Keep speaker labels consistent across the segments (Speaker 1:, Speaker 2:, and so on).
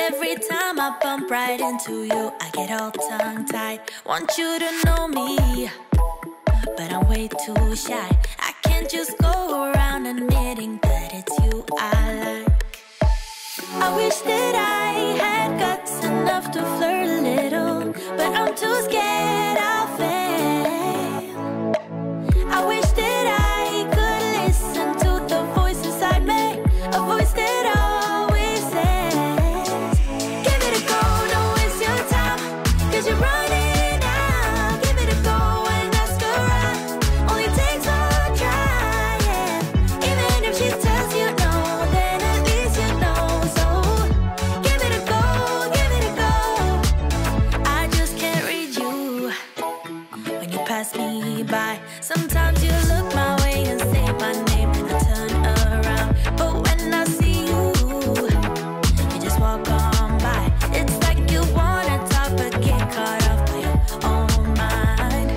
Speaker 1: Every time I bump right into you, I get all tongue-tied. Want you to know me, but I'm way too shy. I can't just go around admitting that it's you I like. I wish that I had guts enough to flirt a little, but I'm too scared I'll fail. I wish that I could listen to the voice inside me, a voice that always says, give it a go, don't waste your time, 'cause you're running out. Give it a go and ask around, only takes one try, yeah. Even if she tells you no, then at least you know. So give it a go, give it a go. I just can't read you when you pass me by. Sometimes you look my way and say my name and I turn around, but when I see you, you just walk on by. It's like you wanna talk but get caught off by your own mind.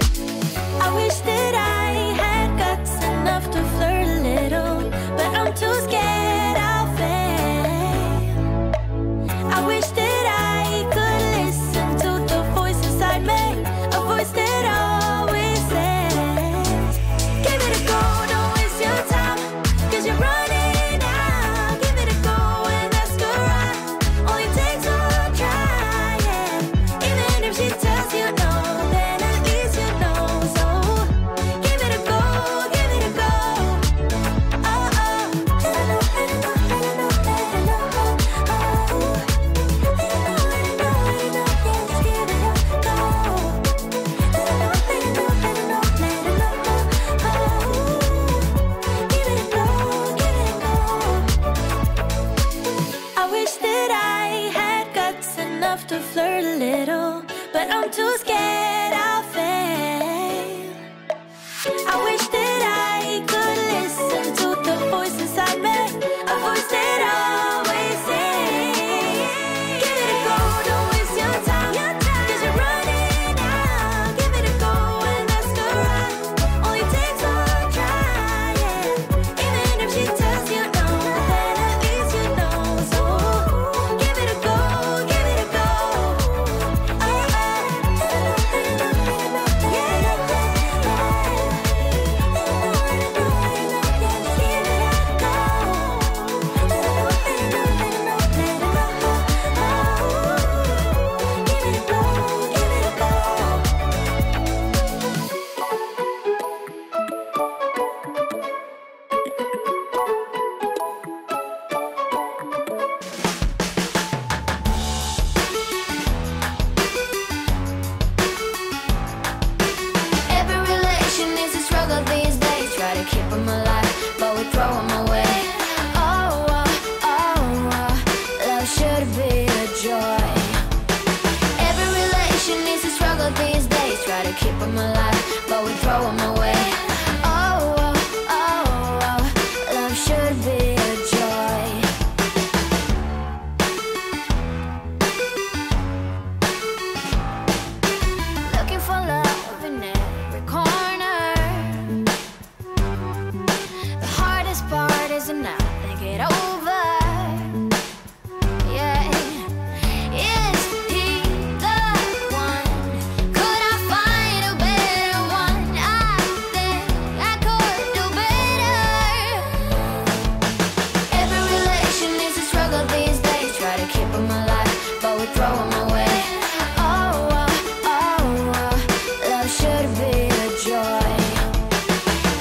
Speaker 1: I wish that I had guts enough to flirt a little, but I'm too scared I'll fail. I wish that I could listen to the voice inside me, a voice that always says, give it a go, don't waste your time, 'cause you're running out. Give it a go and ask around, only takes one try, yeah. Even if she tells you no, then at least you know. So give it a go, give it a go. Oh, oh. I wish that I had guts enough to flirt a little, but I'm too scared I'll fail. I wish that I could listen to the voice inside me, a voice that always says, give it a go, don't waste your time, 'cause you're running out. Give it a go and ask around, only takes one try, yeah. Even if she tells you no, then at least you know. So give it a go, give it a go. Oh, oh. Every relation is a struggle these days. Try to keep them alive, but we throw them away. Oh, oh, oh, love should be a joy. Every relation is a struggle these days. Try to keep them alive, but we throw them away. Oh, oh, oh, love should be a joy. Looking for love in every corner. The hardest part is to not think it over. Yeah, is he the one? Could I find a better one? I think I could do better. Every relation is a struggle these days. Try to keep them alive, but we throw them away. Oh, oh, oh, love should be a joy.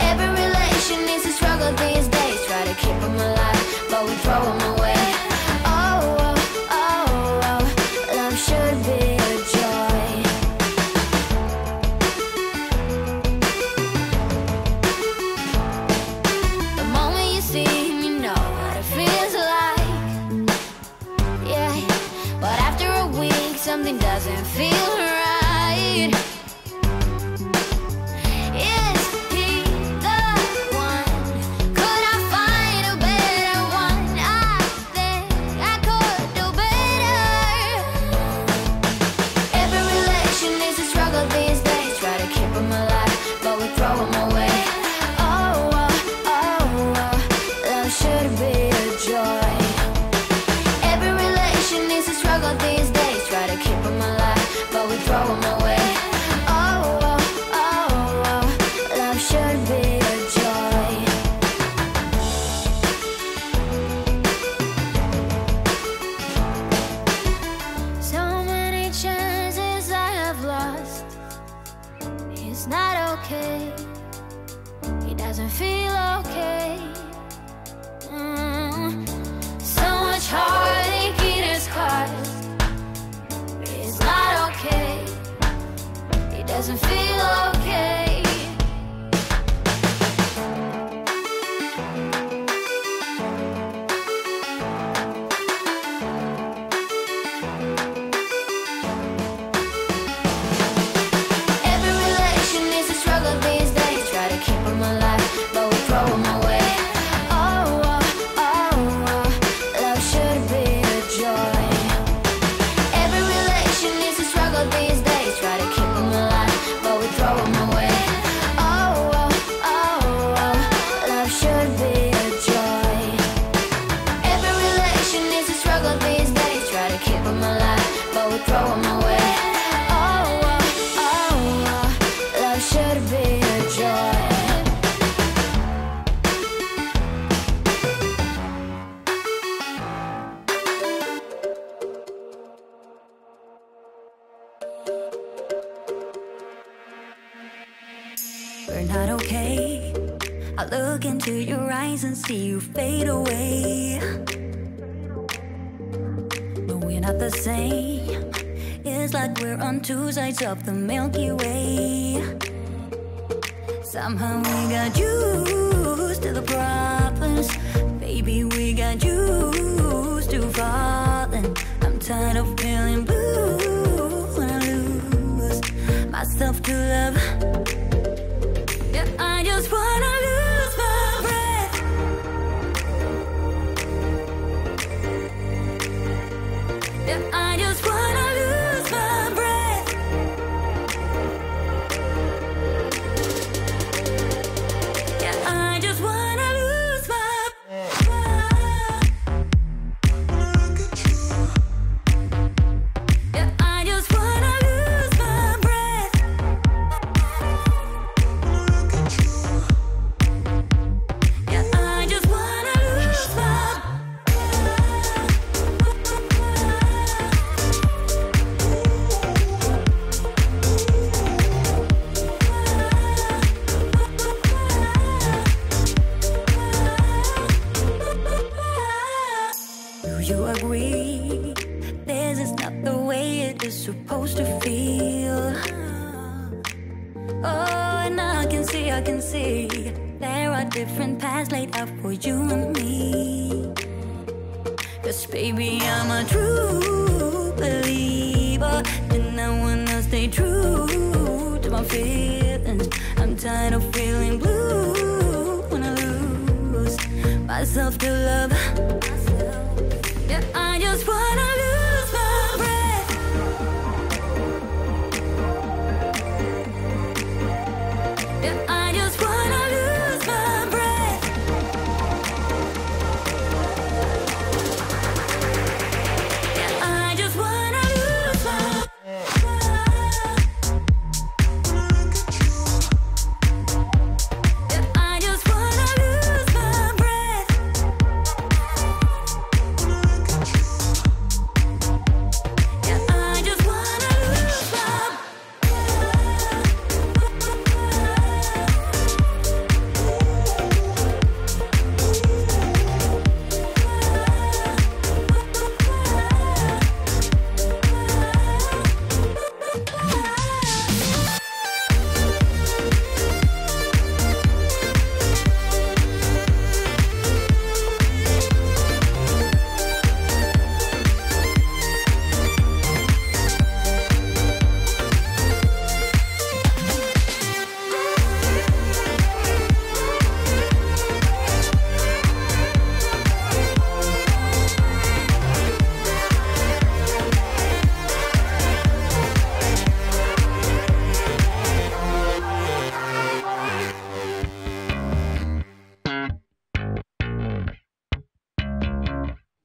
Speaker 1: Every relation is a struggle these days. Try to keep them alive, but we throw them away. Oh, oh, oh, love should be a joy. The moment you see him, you know what it feels like. Yeah, but after a week, something doesn't feel right. Is he the one? Could I find a better one? I think I could do better. Every relation is a struggle these days. Try to keep them alive, but we throw them away. Oh, oh, oh, love should be a joy. Every relation is a okay. He doesn't feel okay. So much heartache in his heart. He's not okay. He doesn't feel okay.
Speaker 2: We're not okay. I look into your eyes and see you fade away. No, we're not the same. It's like we're on two sides of the Milky Way. Somehow we got used to the problems. Baby, we got used to falling. I'm tired of feeling blue when I lose myself to love. Yeah, I just wanna lose my breath. Yeah, I just wanna lose my breath. Yeah, I just wanna lose my breath. Yeah, I just wanna lose my breath. Yeah, I just wanna lose my Do you agree? This is not the way it is supposed to feel. Oh, and I can see there are different paths laid out for you and me. 'Cause baby, I'm a true believer, and I wanna stay true to my feelings. I'm tired of feeling blue when I lose myself to love. Yeah, I just wanna lose my breath. Yeah, I just wanna lose my breath. Yeah, I just wanna lose my Yeah, I just wanna lose my breath. Yeah, I just wanna lose my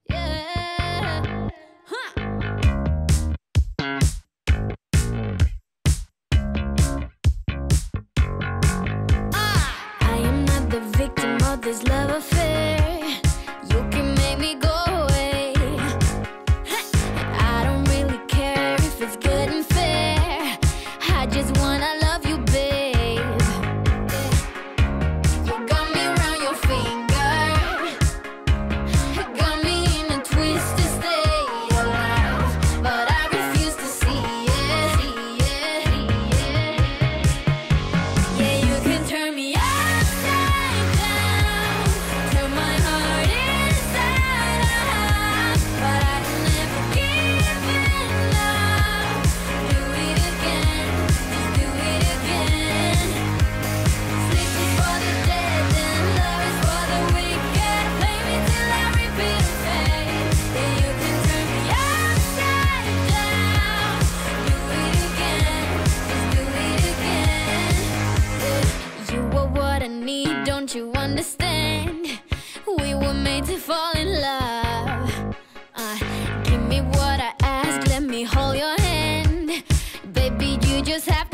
Speaker 2: Yeah. Huh. I am not the victim of this love affair. You can make me go away. I don't really care if it's good and fair. I just wanna love you, baby. just have